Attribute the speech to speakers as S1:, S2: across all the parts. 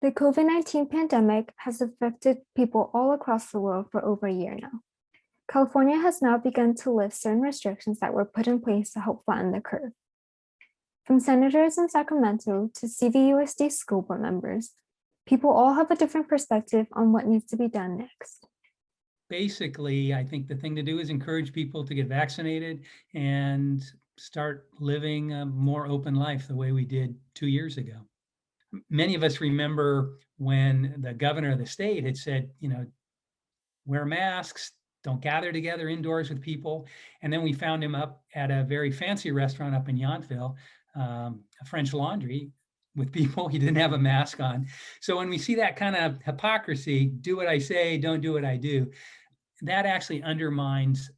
S1: The COVID-19 pandemic has affected people all across the world for over a year now. California has now begun to lift certain restrictions that were put in place to help flatten the curve. From senators in Sacramento to CVUSD school board members, people all have a different perspective on what needs to be done next.
S2: Basically, I think the thing to do is encourage people to get vaccinated and start living a more open life the way we did 2 years ago. Many of us remember when the governor of the state had said, wear masks, don't gather together indoors with people. And then we found him up at a very fancy restaurant up in Yountville, a French Laundry, with people. He didn't have a mask on. So when we see that kind of hypocrisy, do what I say, don't do what I do, that actually undermines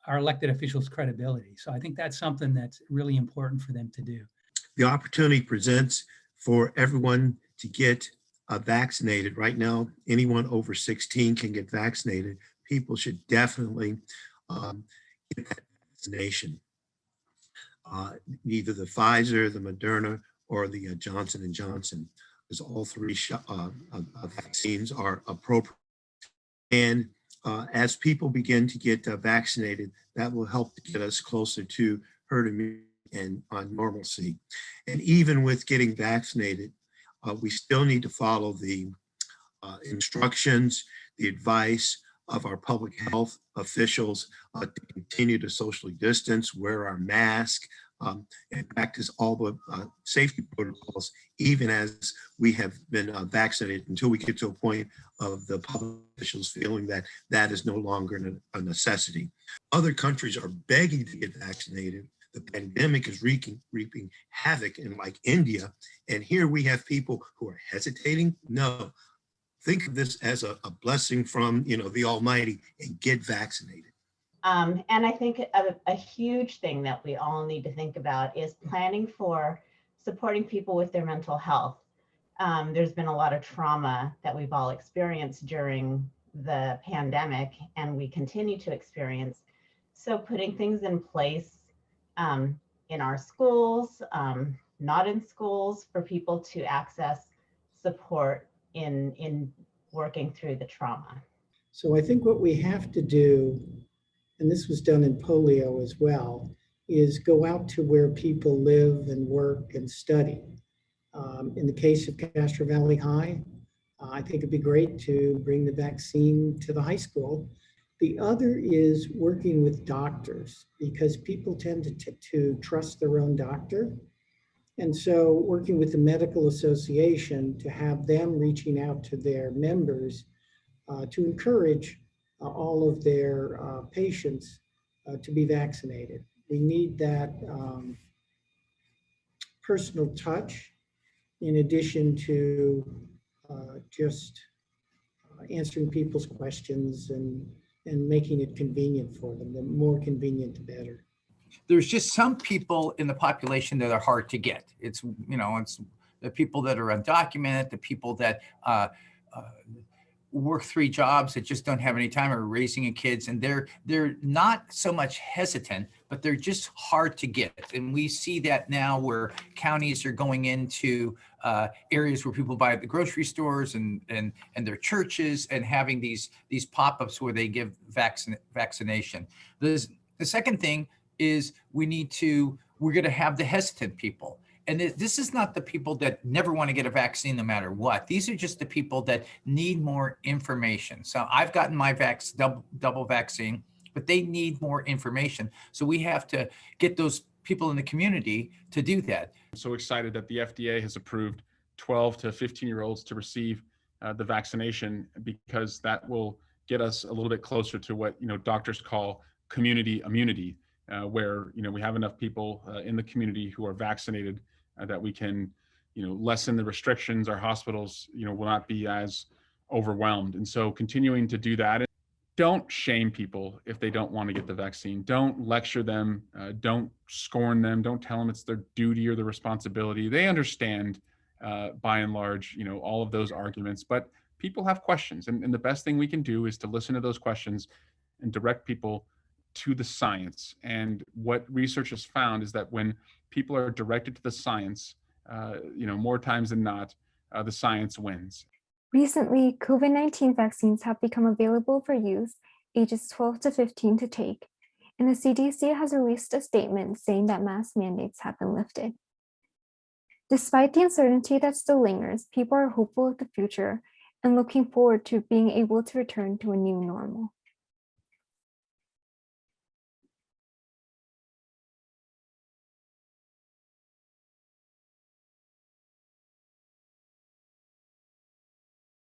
S2: our elected officials' credibility. So I think that's something that's really important for them to do.
S3: The opportunity presents for everyone to get vaccinated. Right now, anyone over 16 can get vaccinated. People should definitely get that vaccination. Either the Pfizer, the Moderna, or the Johnson & Johnson, because all three vaccines are appropriate. And as people begin to get vaccinated, that will help to get us closer to herd immunity and on normalcy. And even with getting vaccinated, we still need to follow the instructions, the advice of our public health officials to continue to socially distance, wear our mask, and practice all the safety protocols, even as we have been vaccinated, until we get to a point of the public officials feeling that that is no longer a necessity. Other countries are begging to get vaccinated. The pandemic is reaping havoc in like India. And here we have people who are hesitating. No, think of this as a blessing from the Almighty and get vaccinated.
S4: And I think a huge thing that we all need to think about is planning for supporting people with their mental health. There's been a lot of trauma that we've all experienced during the pandemic, and we continue to experience. So putting things in place in our schools, not in schools, for people to access support in working through the trauma.
S5: So I think what we have to do, and this was done in polio as well, is go out to where people live and work and study. In the case of Castro Valley High, I think it'd be great to bring the vaccine to the high school. The other is working with doctors, because people tend to trust their own doctor. And so working with the medical association to have them reaching out to their members to encourage all of their patients to be vaccinated. We need that personal touch, in addition to just answering people's questions and making it convenient for them. The more convenient, the better.
S6: There's just some people in the population that are hard to get. It's the people that are undocumented, the people that work 3 jobs that just don't have any time, or raising kids, and they're not so much hesitant, but they're just hard to get. And we see that now, where counties are going into areas where people buy at the grocery stores and their churches, and having these pop-ups where they give vaccination. The second thing is we're going to have the hesitant people. And this is not the people that never want to get a vaccine no matter what. These are just the people that need more information. So I've gotten my double vaccine, but they need more information. So we have to get those people in the community to do that.
S7: I'm so excited that the FDA has approved 12 to 15-year-olds to receive the vaccination, because that will get us a little bit closer to what doctors call community immunity, where we have enough people in the community who are vaccinated that we can lessen the restrictions. Our hospitals will not be as overwhelmed. And so continuing to do that. Don't shame people if they don't want to get the vaccine. Don't lecture them. Don't scorn them. Don't tell them it's their duty or their responsibility. They understand by and large all of those arguments, but people have questions, and the best thing we can do is to listen to those questions and direct people to the science. And what research has found is that when people are directed to the science, more times than not, the science wins.
S1: Recently, COVID-19 vaccines have become available for youth ages 12 to 15 to take, and the CDC has released a statement saying that mask mandates have been lifted. Despite the uncertainty that still lingers, people are hopeful of the future and looking forward to being able to return to a new normal.